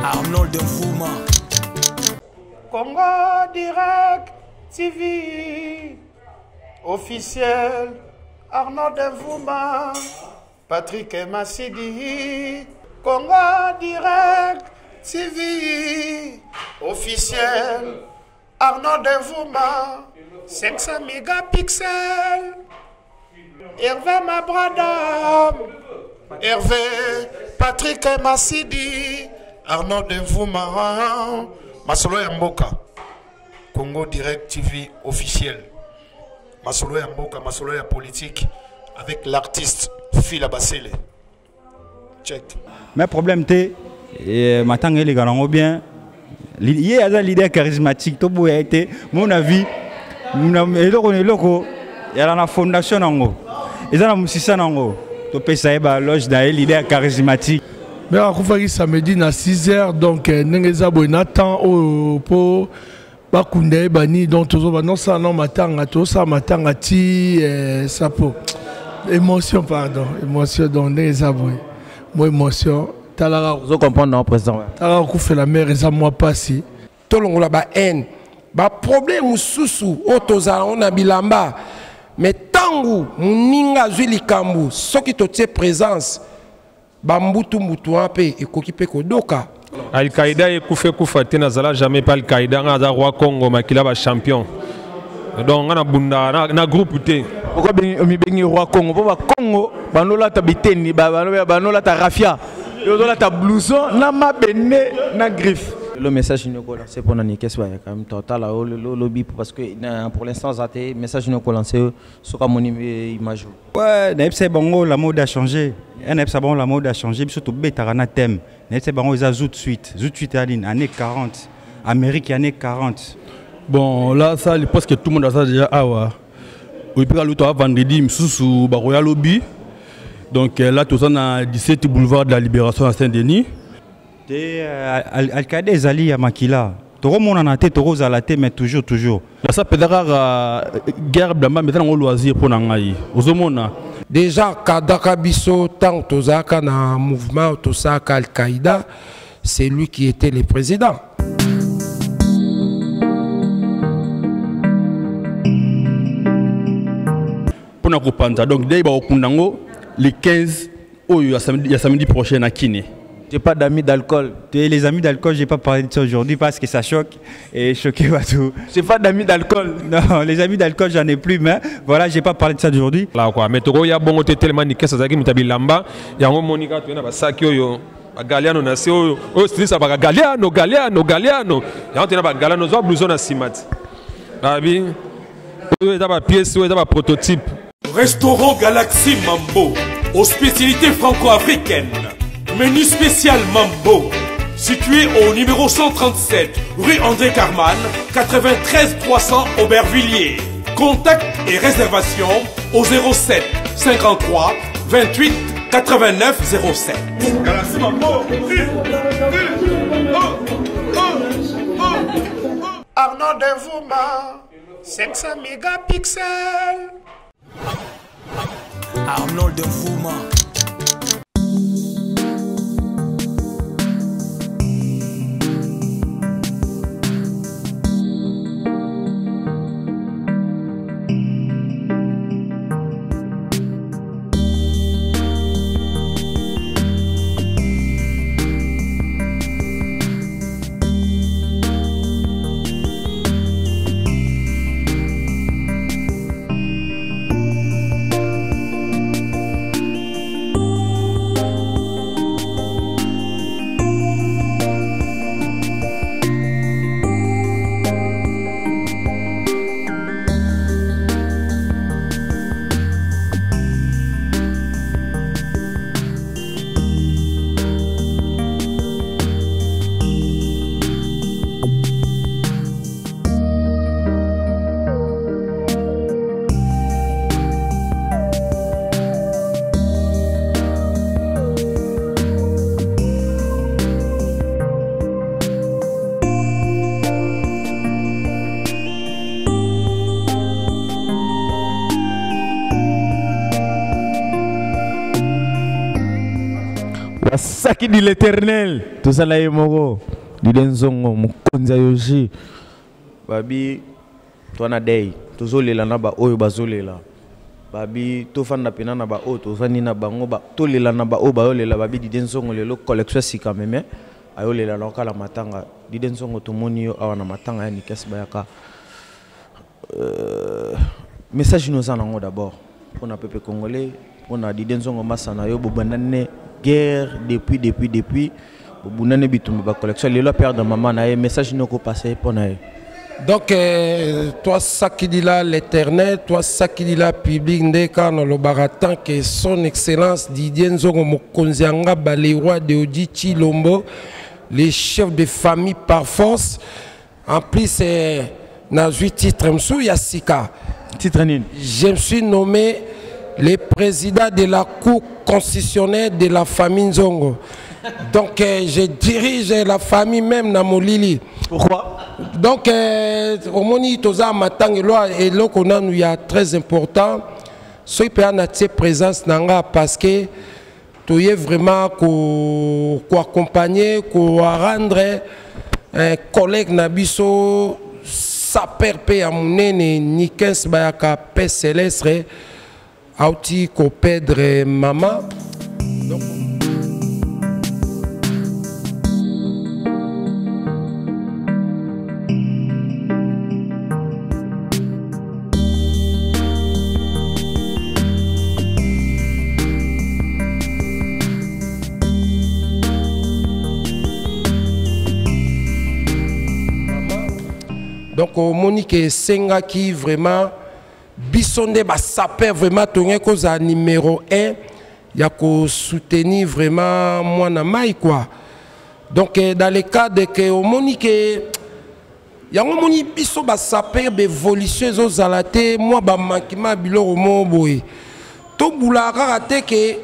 Arnold Nfouma. Congo Direct TV officiel. Arnold Nfouma, Patrick Massidi. Congo Direct TV officiel. Arnold Nfouma, 500 mégapixels. Hervé Mabrada, Hervé, Patrick Massidi, Arnold Nfouma, Masolo Yamboka, Congo Direct TV officiel. Masolo Yamboka, Masolo ya politique, avec l'artiste Fila Basele. Check. Mais problème t'es, maintenant les gars ont bien. Il y a un leader charismatique, tout beau a été, mon avis, il y a la fondation nango, il y a la musicien nango, tout peut savoir loge d'un leader charismatique. Mais à Koufaki samedi à 6h, donc n'engagez Nathan pour Bakounde Bani, donc toujours non ça non matin, tout ça matin à ti ça pour émotion pardon, émotion donc n'engagez moi émotion. Vous comprenez, non, président? Tala fait la mer et moi passé. Tout le monde a haine. Ba problème sous otoza on a bilamba. Mais tangu muninga zuli kambu, ce qui te tient présence. Bambutu mutu ape et kokipe kodoka. Al-Qaïda et Koufa Tenazala jamais pas Al-Qaïda, on a roi Congo, Makila va champion. Donc on a bunda, on a groupe T. Pourquoi bien roi Congo? Pourquoi Congo? Banola tabiteni, banola ta rafia. Ta blouson, na ma benne, na griffe. Le message c'est pour nous qu'est-ce qu'il y a quand même total le lobby parce que pour l'instant ça le message nous lancé sur mon image. Ouais, c'est bon la mode a changé. C'est bon la mode a changé surtout bétarana thème. C'est bon ils a zout suite années 40, Amérique années 40. Bon là ça je pense que tout le monde a ça déjà awa. Oui puis l'autre vendredi sous Baroya lobby. Donc là, tout ça, on a 17 boulevard de la Libération à Saint-Denis. Al-Qaïda est allé à Makila. Tout le monde en a été, tout le monde mais toujours. Là, ça peut être guerre blamba, mais on loisir pour n'engager. Déjà, Kadaka Bisso, tant que Tozaka dans le mouvement Tosaka Al-Qaïda, c'est lui qui était le président. Pour nous donc dès le 15, il y a samedi prochain à Kiné. J'ai pas d'amis d'alcool. Les amis d'alcool, j'ai pas parlé de ça aujourd'hui parce que ça choque et choqué tout. J'ai pas d'amis d'alcool. Non, les amis d'alcool, j'en ai plus, mais voilà, j'ai pas parlé de ça aujourd'hui. Là quoi, mais il y a bon côté tellement ni qu'est-ce que ça lamba, il y a un Monica, tu as sac yo. Galiano na seo, c'est ça ba Galiano. Il y a un ba Galiano zo blouson na simat. Abi, il y a ba pièce, il y a ba prototype. Restaurant Galaxy Mambo, aux spécialités franco-africaines. Menu spécial Mambo, situé au numéro 137, rue André Carman, 93 300 Aubervilliers. Contact et réservation au 07 53 28 89 07. Galaxy Mambo. Arnold Nfouma, 500 mégapixels. Arnold Nfouma. qui dit l'éternel tout ça là est moro Didenzongo Mukonza Yoshi babi toi na day tozolela na ba oyo bazolela babi to fanda pena na ba o to fandi na bango ba to lela na ba o ba yolela babi Didenzongo lelo collection sika meme ayolela na kala matanga Didenzongo to moni yo awana matanga ya Nikes Bayaka message nous en d'abord pour le peuple congolais on a Didenzongo masana yo bobanane guerre depuis bonane bitumba ba collection lelo perdre maman na message nous ko passer pour na. Donc, toi, ça qui dit là, l'éternel, toi, ça qui dit là, public, ndeka, no le baratin, que son excellence, Didier Nzongo Mokonzianga, les rois de Odi Chilombo, les chefs de famille par force. En plus, dans 8 titres, je me suis nommé le président de la Cour constitutionnelle de la famille Nzongo. Donc, je dirige la famille même dans Molili. Pourquoi? Donc, au moni toza matang et là qu'on a nous y a très important. Ce qui peut être présence nanga parce que tu es vraiment qu'on accompagner, qu'on rendre un collègue nabiso sa perpé à mon Nikes Bayaka paix céleste auti ko perdre maman. Donc, donc, Monique Senga qui vraiment bisonde ba saper vraiment tonné cause à numéro 1 il y a qu'au soutenir vraiment moi na mai quoi. Donc dans le cas de que Monique il y a un moni biso ba saper évolution aux alaté moi ba manquement biloro mo boy. To bulara raté que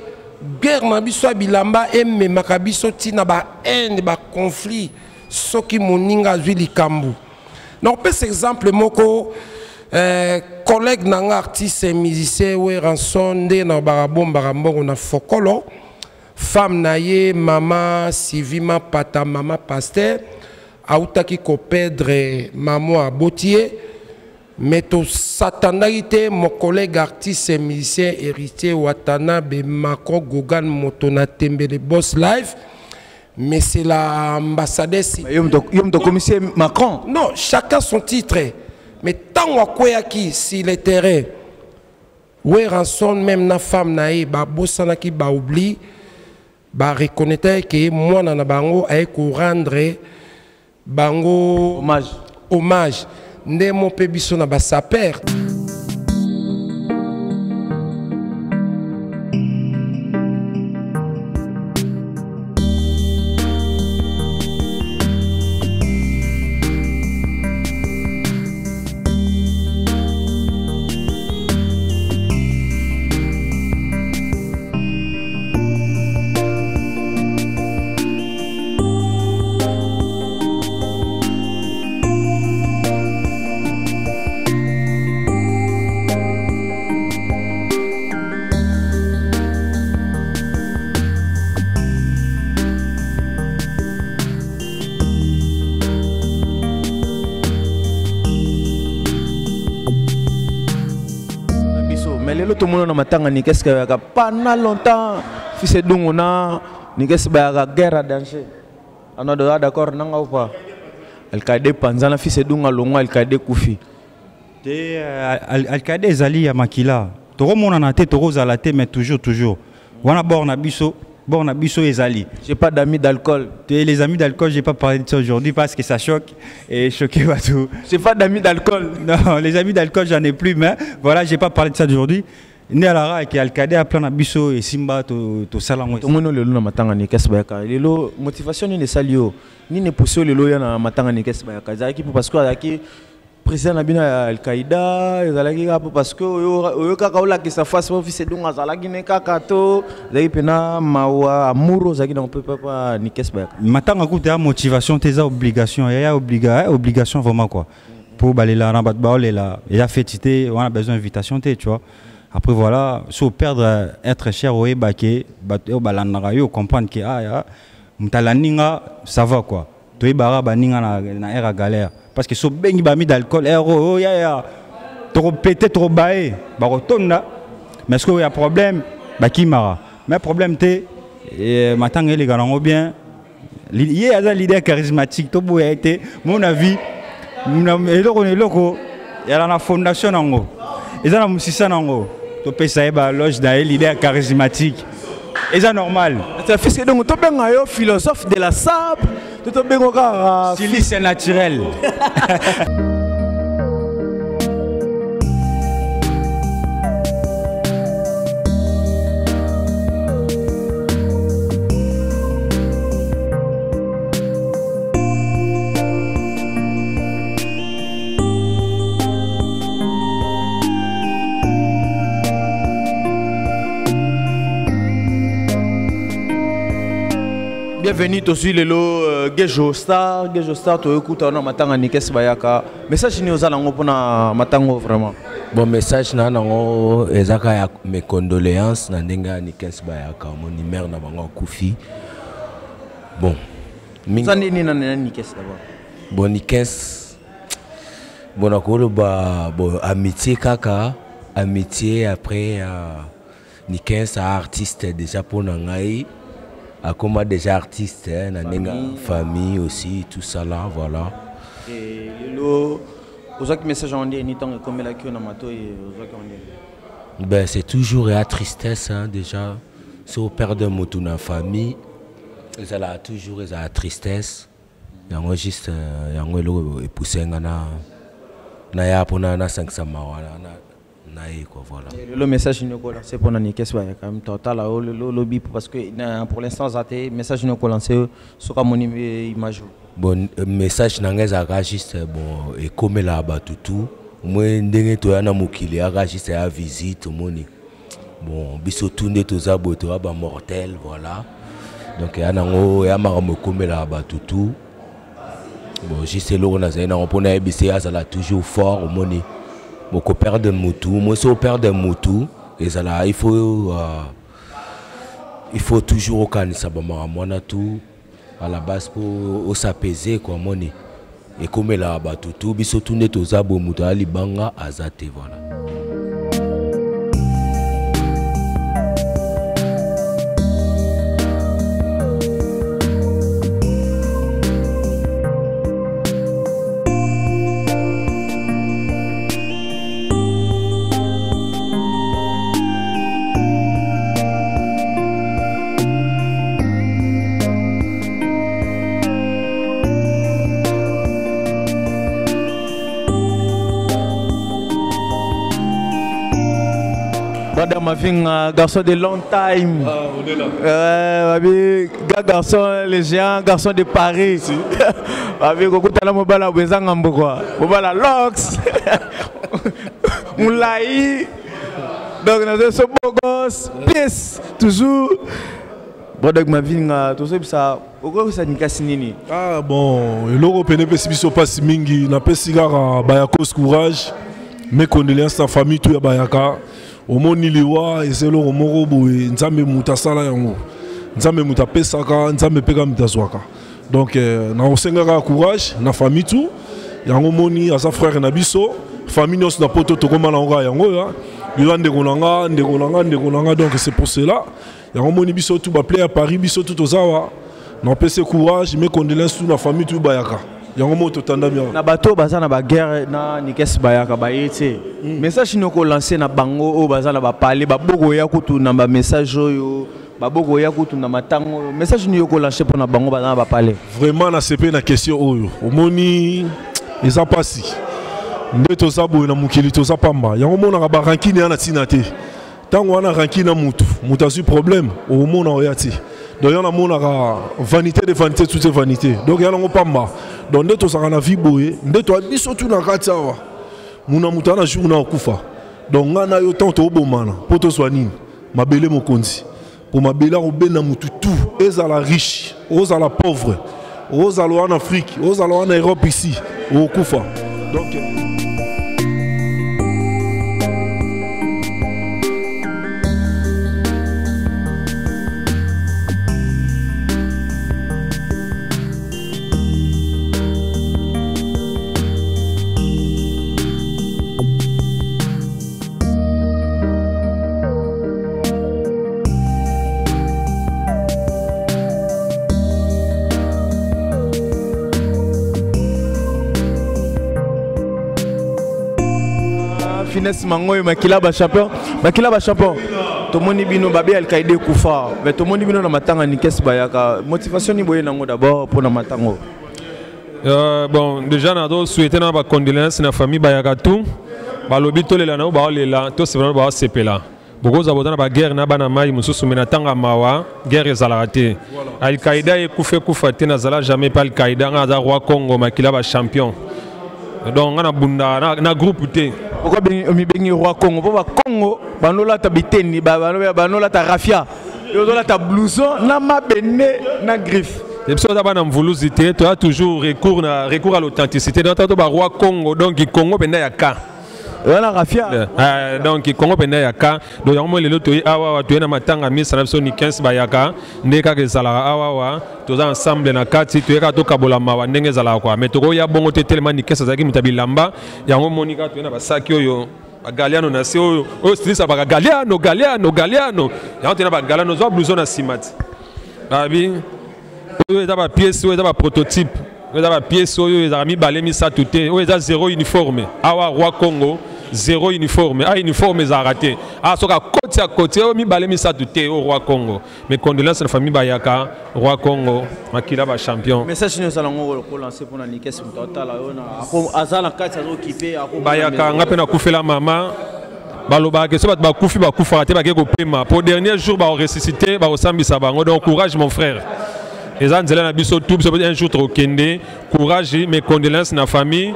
guerre na biso bilamba emme makabiso tina ba haine ba conflit soki moninga zwi likambu. Donc, par exemple, moko collègue nang artiste et musicien ouais ranson de na barabom barambon na fokolo femme naie maman Sivima pata maman pasteur autaki ko perdre maman à Botier mais to satanarité mon collègue artiste et musicien héritier Watanabe Macron Gogan Motona Tembele Boss Live. Mais c'est l'ambassadeur. Yom de commissaire Macron. Non, chacun son titre. Mais tant que si le terrain, où est rançon même na femme naïe, ba bossana qui ba oubli, ba reconnaître que moi na bango ay ko rendre bango hommage. Né mon pébisso na ba sa père. Tout le monde a dit que pendant longtemps, fils de Dungona, Nikes Bayaka guerre à danger. On a d'accord, non ou pas? Al-Qaïda Panzana, fils de Dunga Longa, Al-Qaïda Koufi. Al-Qaïda Zali à Makila. Tout le monde a été rose à la tête, mais toujours. On a borné Bisso. Bon, on a Bisso et Zali. J'ai pas d'amis d'alcool. Les amis d'alcool, j'ai pas parlé de ça aujourd'hui parce que ça choque et choqué tout. J'ai pas d'amis d'alcool. Non, les amis d'alcool, j'en ai plus, mais voilà, j'ai pas parlé de ça aujourd'hui. Né à la rue qui Al-Qaïda a plein de Bisso et Simba, tout ça là. Tout le monde le luna matanga Nikes Bayaka. Les motivation ni ne salio, ni ne pousse le loya na matanga Nikes Bayaka. Zaki parce que zaki président Nabina Al-Qaïda, zalaki parce que yo kakaola qui sa face office donc zalaki ne kakato, zaki pena mawa amuro zaki na peut pas Nikes Bayaka. Matanga côté motivation, tes obligations, il y a obligation vraiment quoi. Pour baler la rabat baoler là, il y a fait on a besoin d'invitation tu vois. Après voilà, si vous perdre être cher au baké, balandara comprendre que ah mutalaninga ça va quoi. Toi bara baninga na era galère parce que so bengi ba mi d'alcool oh ya trop pété trop baé ba rotonda mais est-ce qu'il y a problème ba kimara mais problème té matanga les gars ont bien il y a un leader charismatique to boya été mon avis il y a la fondation nango et ça la musicien nango to pesa ba loge da leader charismatique et ça normal c'est fils donc to benga yo philosophe de la sable to benga ka silice naturel. Bienvenue aussi le Gejo Star to écoute on matanga Nikes Bayaka message ni ozalango pona matango vraiment bon message na nango ezaka ya mes condoléances na ndenga Nikes Bayaka mon mère na bango kufi bon mingi ni na Nikes d'abord bon Nikes bon akolo ba bon amitié kaka amitié après Nikes artiste déjà pour ngai. Comme déjà artiste, famille aussi, tout ça là, voilà. Et le message on dit ni tant comme la qui on a mato et ben c'est toujours la tristesse hein, déjà. Si on perd un mot dans la famille, ça a toujours la tristesse. Yango juste yango lo épouser na ya pona na 500 mawala na voilà. Le message c'est pour Nikes Bayaka quand même total le lobby parce que pour l'instant ça té message nous lancé sur mon image bon message nangeza juste bon et comme là batutu moi ndenge to yana mukili aga juste à visite moni bon biso tunde to zabo to ba mortel voilà donc yana ngo ya mara comme là batutu bon juste lo na zaina on pona ebisi azala toujours fort moni beaucoup perdre mutu moi si on perd un mutu et ça là il faut toujours au canisa moi tout à la base pour s'apaiser quoi moni et comme là bas tout biso tout net aux abo mutu ali banga azate voilà. Madame un garçon de long time. Ah, on est là. Garçon, les géants, garçon de Paris. Si. Lox. Moulaï. Donc, nous sommes beaux gosses. Pièce, toujours. Bon, donc, ma vie, tout ça, pourquoi ça n'y casse nini? Ah, bon, l'Européen peut se passer mingi, n'a pas cigare à Bayakos courage. Mes condoléances à la famille, tout à Bayaka. Au monde liwa et c'est le moro boy nzambe mutasala yango nzambe mutapesaka nzambe peka mutazwaka donc na osengaka courage na famille tout yango moni asa frère na biso famille nos na poto to koma na nga yango ya yo ndeko nanga donc c'est pour cela yango moni biso tout ba play à Paris biso tout ozawa na pese courage mes condoléances tout na famille tout bayaka. Na bateau baza na ba guerre na Nikes Bayaka ba yete message noko lancer na bango o baza na ba parler ba boko ya kutu na ba message yo ba boko ya kutu na matango message ni yoko lancer pour na bango baza na ba parler vraiment na CP na question oyo omoni eza pasi ndeto sabo na mukili to sapamba yango mona ba rankini na tinate tango wana rankina mutu azu problème o mona oyati donc il y a vanité de vanité, tout est vanité. Donc il y a un pamba. Donc nous avons une vie boye, nous avons surtout na katawa. Muna mutana jour na kufa. Donc on a eu tant de bomana pour to soigner. Ma belle mokonzi. Pour ma belle au ben na mutu tout. Eza la riche, oza la pauvre. Oza lo en Afrique, oza lo en Europe ici, au kufa. Donc finesse mangoyo makila ba champion to moni bino babe Al-Qaïda kufa mais to moni bino na matanga ni kesi bayaka motivation ni boye nango d'abord pour na matango. Bon déjà na do souhaiter na ba condoléances na famille bayaka tout ba lobi to lela na ba lela to c'est vraiment ba sepela beaucoup zabodana ba guerre na bana mai mususu mena tanga mawa guerre ezalate Al-Qaïda e kufa te na zala jamais pas Al-Qaïda nga za roi Congo makila ba champion donc na bunda na groupe te pourquoi mi bengi roi Congo po ba Congo banola ta biteni banola ta rafia yozola ta blouson na mabene na griffe. Et puis, tu as toujours recours à l'authenticité. Donc, tu as roi Congo, donc Congo benda yaka. Voilà rafia. Donc Congo benda yaka. Donc il y a l'autre awa tu es na matanga mi sanapso ni 15 bayaka. Ndeka ke zala awa tous ensemble na kati tu es ka to kabola mawa ndenge zala kwa. Mais to ya bongo te tellement ni 15 zaki mutabilamba. Yango monika tu na basaki oyo. Galiano na se oyo style ça ba Galiano. Yango te na ba Galiano zo blouson na simati. Babi oui, il y a des pièces, il y a des prototypes, il y a des pièces, il y a des balais, ça tout est, il y a zéro uniforme. Ah, roi Congo, zéro uniforme. Ah, uniforme, ils ont raté. Ah, sur côté, il y a balais, ça tout est au roi Congo. Mais condoléances à la famille Bayaka, roi Congo, Makila va champion. Message nous allons lancer pour la Niké Total. Azala 4 occupé. Bayaka, on a peine à couper la maman. Baloba que ça va couper, va couper, va couper paiement. Pour le dernier jour, va ressusciter, va ressemble ça. Donc courage mon frère. Les gens na biso tout un jour trop kende courage mes condoléances na famille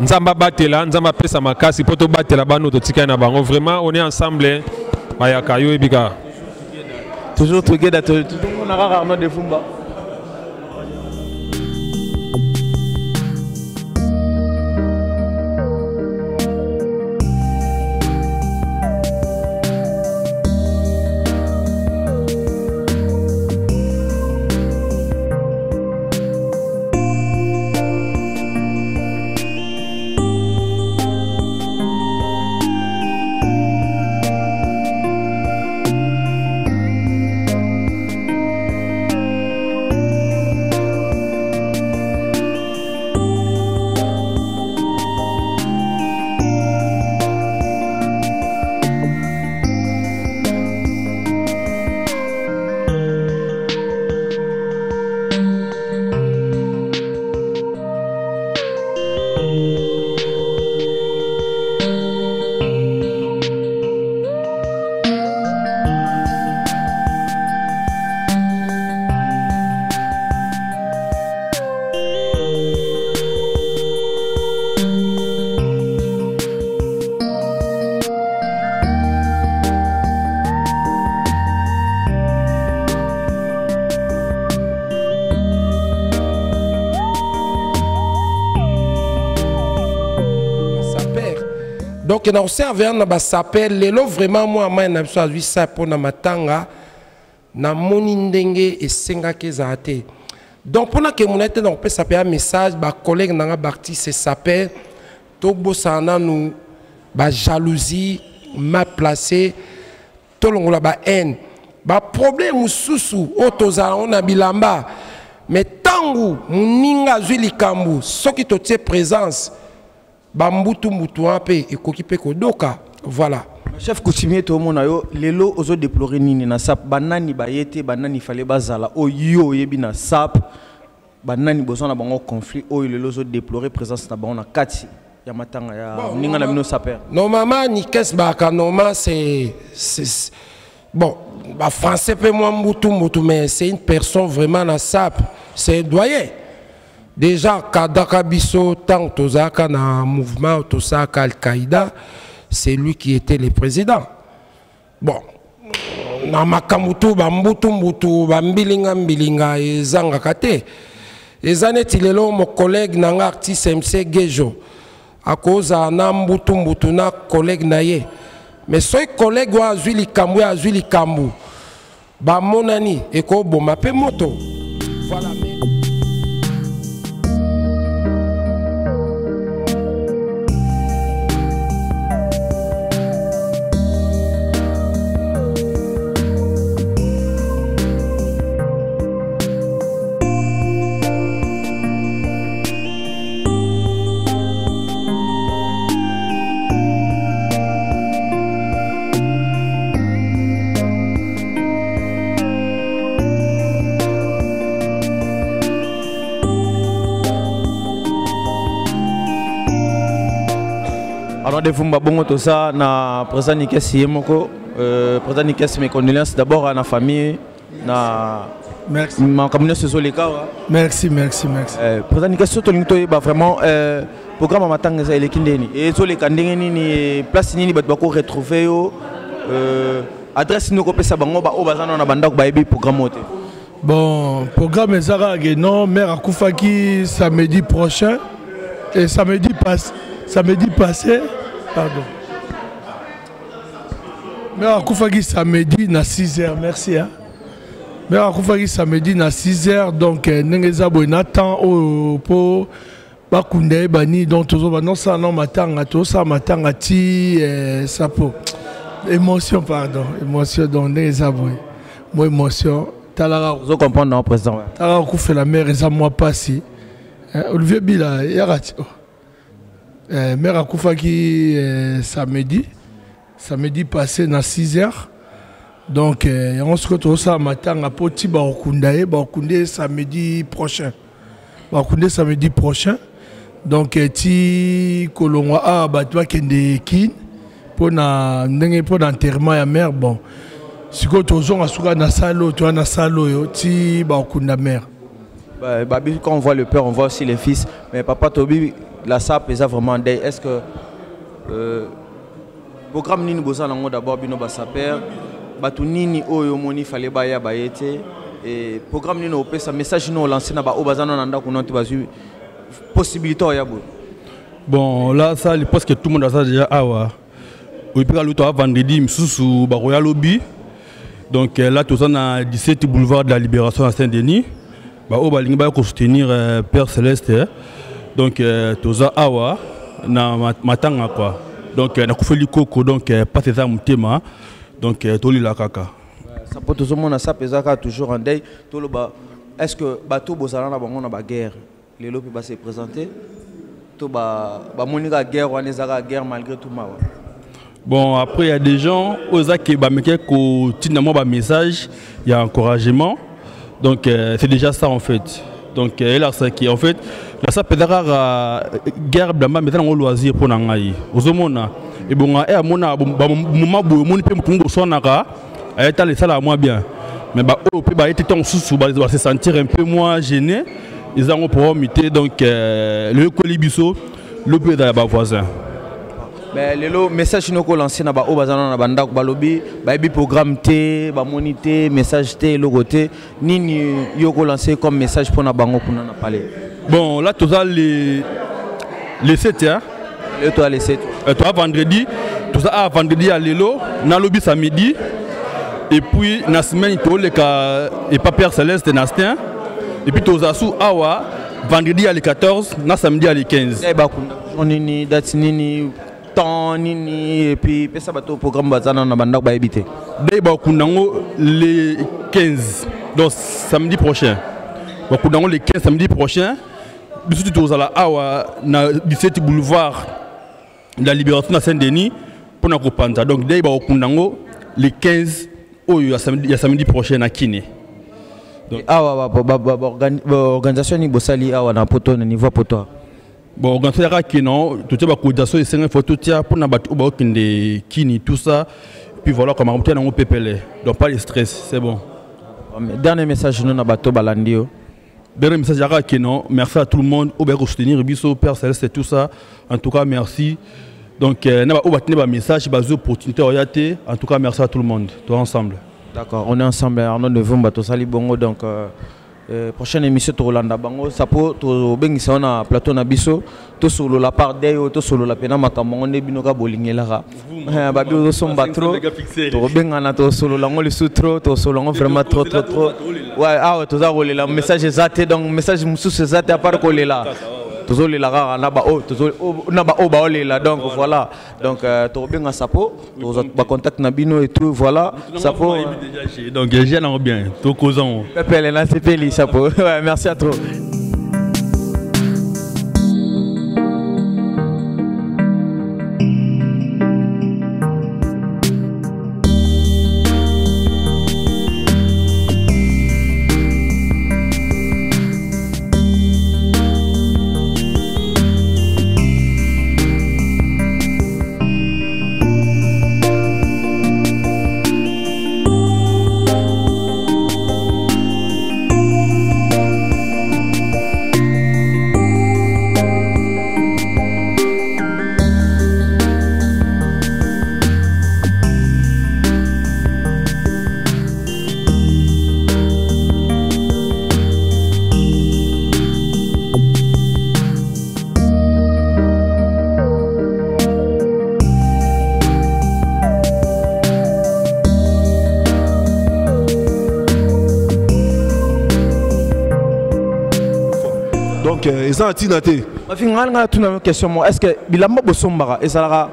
nzamba batela nzamba pesa makasi poto batela bano to tika na bango vraiment on est ensemble bayaka yo ebika toujours together tout le monde a rarement de fumba. Donc na observe na ba s'appelle lelo vraiment moi ma na biso azwi ça pour na matanga na moni ndenge esengaki ezate. Donc pour na ke monete na pe s'appelle un message ba collègue na Barti se s'appelle to bosana nous ba jalousie mal placé to longola ba haine ba problème mususu otoza on a bilamba mais tangu muninga azwi likambu soki to tie présence bambutu mutu ape ekokipe kodoka voilà. Chef coutumier to mona yo lelo ozo déplorer nini na sap banani bayete banani fallait bazala o yo yebi na sap banani besoin na bango conflit o lelo ozo déplorer présence na bango na kati ya matanga ya ninga na bino saper. Normalement ni qu'est-ce baka normalement c'est bon ba français pe moi mutu mais c'est une personne vraiment na sap c'est un doyen. Déjà, Kadaka Bisso, tant Tozaka na mouvement Tosaka Al-Qaïda, c'est lui qui était le président. Bon, na makamutu bambutu mbilinga ezanga kate. Ezaneti lelo mon collègue nanga artiste MC Gejo. A cause na mbutu na collègue naye. Mais soy collègue wa azwi likambu. Ba monani eko boma pe moto. Voilà. Alors de Fumba Bongo tout ça na président Nikes Yemoko président Nikes mes condoléances d'abord à la famille na merci ma communauté sur les cas. Merci. Président Nikes surtout bah vraiment programme matanga ça elekindeni et sur les kandengeni ni place ni bat bako retrouver yo adresse nous kopesa bango ba obazana na banda ko ba ebi programme ote. Bon, programme Zara non, mère Akoufaki samedi prochain et samedi passé, pardon. Mère Akoufaki samedi na 6h, merci. Hein. Mère Akoufaki samedi na 6h, donc Nengeza Nathan pour Bakunde Bani, donc toujours non ça non matanga, tout ça matanga ti sapo. Émotion, pardon, émotion donc Nengeza Boy. Moi émotion. Vous comprenez, non, président. Tala fait la mère et moi passé. Olivier Bila, Yarati. Mère Akoufaki samedi passé à 6h. Donc, on se retrouve ça matin à Poti Baokoundé samedi prochain. Baokoundé samedi prochain. Donc, ti Kolongwa a batwa kende kin pour l'enterrement à mère. Bon. Si tu as un salo, tu as un salo, tu as un mère. Quand on voit le père, on voit aussi les fils. Mais papa Tobi, la SAP est vraiment dé. Est-ce que le programme Nini Bozalango d'abord, Bino Bassaper, Batu Nini Oyomoni fallait baya bayete. Et programme Nini Opé, sa message nous lancé na ba Obazano Nanda Kounanti Basu. Possibilité à Yabou. Bon, là, ça, je pense que tout le monde a ça déjà. Ah ouais. Oui, puis là, vendredi, Msoussou, Baroya Lobby. Donc là, tout ça, on a 17 boulevard de la Libération à Saint-Denis. On va soutenir Père Céleste. Donc tout ça, awa, na matanga quoi. Donc na kufeli koko, donc pas ces armes tema. Donc toli la kaka. Ça peut tout le monde ça pesaka toujours en deuil. Est-ce que bateau bozala na bango na ba guerre, les lopi va se présenter. To ba monika guerre ou anezaka guerre malgré tout ma. Bon, après, il y a des gens qui ont un message, il y a encouragement. Donc, c'est déjà ça en fait. Donc, là, c'est en fait, là, ça peut être la guerre, mais on loisir pour nous. Aux hommes, et bon, à mon moment où on peut me sonner, elle est allée ça là moins bien. Mais on peut se sentir un peu moins gêné. Ils ont pour imiter donc le colibiso, le peu de la voisin. Mais le message nous avons lancé dans le banda balobi, le programme T, le monité, message T, le côté, ni yoko lancé comme message pour na bango pour na parler. Bon, là tout ça les 7 hein. Le toi les 7. Toi vendredi, tout ça vendredi à l'élo, na lobby samedi. Et puis na semaine tout le cas et pas Père Céleste Nastin. Et puis tout ça sous awa vendredi à les 14, na samedi à les 15. Eh bah on ni date ni temps nini et puis ça va au programme bazana na banda ba habiter. Dès bakundango les 15 donc samedi prochain. Bakundango les 15 samedi prochain. Bisu tozala awa na 17 boulevard de la Libération à Saint-Denis pour na kopanta. Donc dès bakundango les 15 oyo ya samedi prochain à Kiné. Donc awa organisation ni bosali awa na poto na niveau poto. Bon, quand c'est que non, tout est coordination et c'est une photo pour na battu au de kini tout ça. Puis voilà comment on tient en PPL. Donc pas de stress, c'est bon. Dernier message nous na bateau balandio. Dernier message à que non, merci à tout le monde au soutenir biso Père Céleste tout ça. En tout cas merci. Donc na ba battu ba message ba opportunité orienté. En tout cas merci à tout le monde. Tout ensemble. D'accord, on est ensemble Arnaud de Vumba to sali bongo donc prochaine émission to Rolanda Bango ça peut to bengisa na plateau na biso to solo la part d'ailleurs to solo la pena makambo on binoka bolingela ba bi so mbatro to benga na to solo la ngoli sutro to solo ngo vraiment trop ouais ah to za rolela message zate donc message mususu zate à part kolela to la rara na ba o to na ba o ba olela donc voilà donc to benga sapo to ba contact na bino et tout voilà sapo donc j'ai là bien to causons Pepe là c'est Peli chapeau ouais merci à toi. Donc ils ont atinaté. Ma fille ngala tuna une question est-ce que bilamba bosombara ezalaka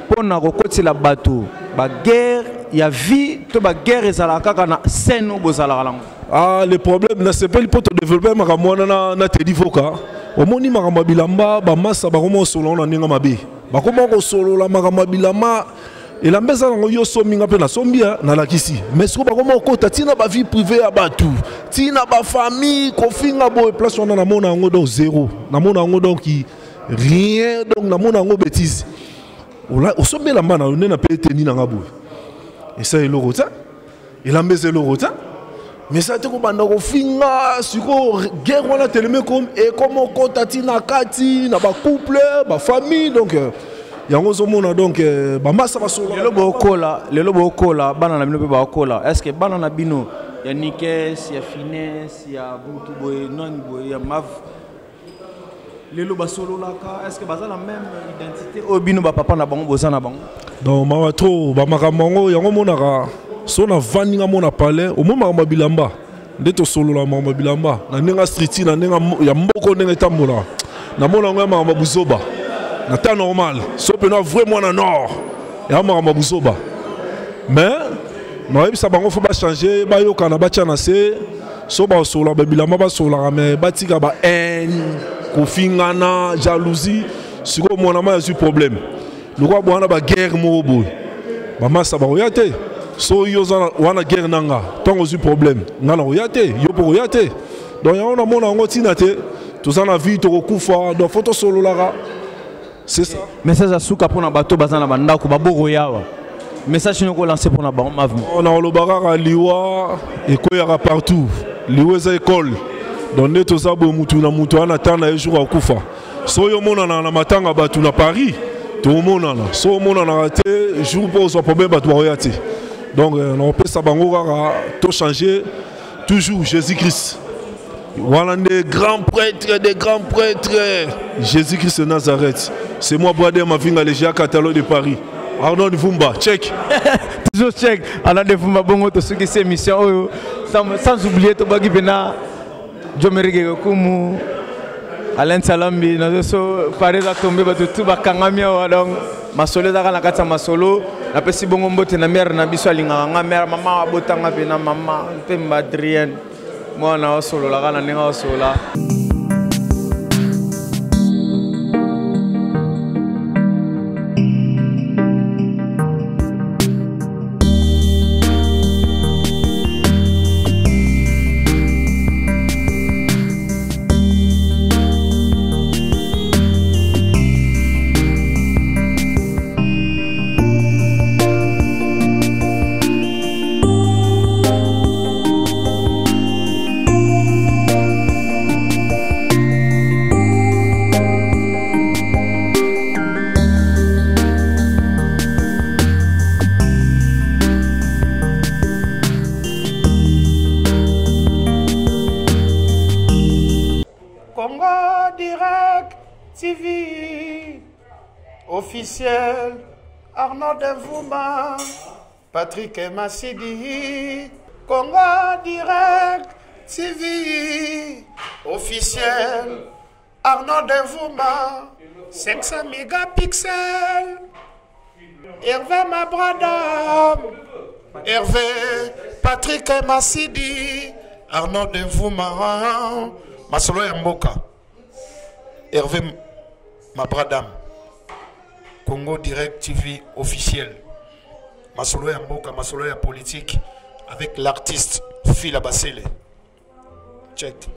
pona kokoti la bateau ba guerre ya vie to ba guerre ezalaka kana seno bozalaka lango. Ah le problème na c'est pas le poto développer makamona na te divoka. Omoni makamba bilamba ba massa ba komo solo na ninga mabe. Ba komo ko solo la makamba bilamba et la maison yo sominga pe na sombia na lakisi. Mais ce ko ba komo ko tatina ba vie privée ya batu. Tina ba famille ko finga bo place on na mona ngo do zéro. Na mona ngo donc rien donc na mona ngo bêtise. Ola osombe la mana on na pe teni na ngabo. Et ça est le rota. Et la maison le rota. Mais ça te comprend ko finga siko guerre wala teleme comme et comment contati na kati na ba couple ba famille donc yango zomona donc ba massa ba solo le lobo kola bana na bino ba kola est-ce que bana na bino ya nikes ya finesse ya butu boy non boy ya mav le loba solo laka est-ce que baza la même identité o bino ba papa na bango boza na bango donc ma trop ba makamango yango monaka so na vaninga mona palais au moment ma bilamba ndeto solo la mama bilamba na nenga street na nenga ya mboko nenga tambola na mona ngama ma buzoba na ta normal so pena vraiment na nord ya ma buzoba mais no ebisa bango faut ba changer ba yoka na ba tchana se so ba solo ba bilamba ba solo mais batika ba haine kofingana jalousie siko mona ma eu problème le roi bwana ba guerre mo boy ba massa ba oyate so yo wana guerre nanga tant aussi problème ngana oyate yo pour oyate donc ya on a mona ngo tinate tout ça na vie to kokufa donc photo solo lara c'est ça message asuka pona bato bazana bandako baboko yawa message nyoko lancer pona ba mavement on a le baraka liwa et koyara partout liwa za école donc ne to ça bo mutu na mutu ana tana jour akufa so yo mona na matanga batu na Paris to mona na so mona na raté jour pour so problème batu oyate. Donc on peut savoir tout changer toujours Jésus-Christ. Voilà des grands prêtres, Jésus-Christ de Nazareth. C'est moi Bradé ma vie à l'Égia catalogue de Paris. Arnaud Vumba, check. Toujours check. Arnaud Vumba bongo to suki ces missions sans oublier to bagi bena Jomerige Kumu Alain Salambi nazo pare za tomber ba tout ba kangamia wa donc masolo za kana kata masolo na pesi bongo mbote na mère na biso alinga nga mère mama abotanga pe na mama Pemba Adrienne mwana wa solo la kana ninga wa sola TV officiel Arnaud Denvouma, Patrick Massidi, Congo Direct TV officiel Arnaud Denvouma, 500 mégapixels, Hervé Mabradam, Hervé Patrick Massidi, Arnaud Denvouma, Masolo Yamboka, Hervé Mabradam, Congo Direct TV officiel, Masolo Yamboka, Masolo ya politique, avec l'artiste Phila Basele. Check.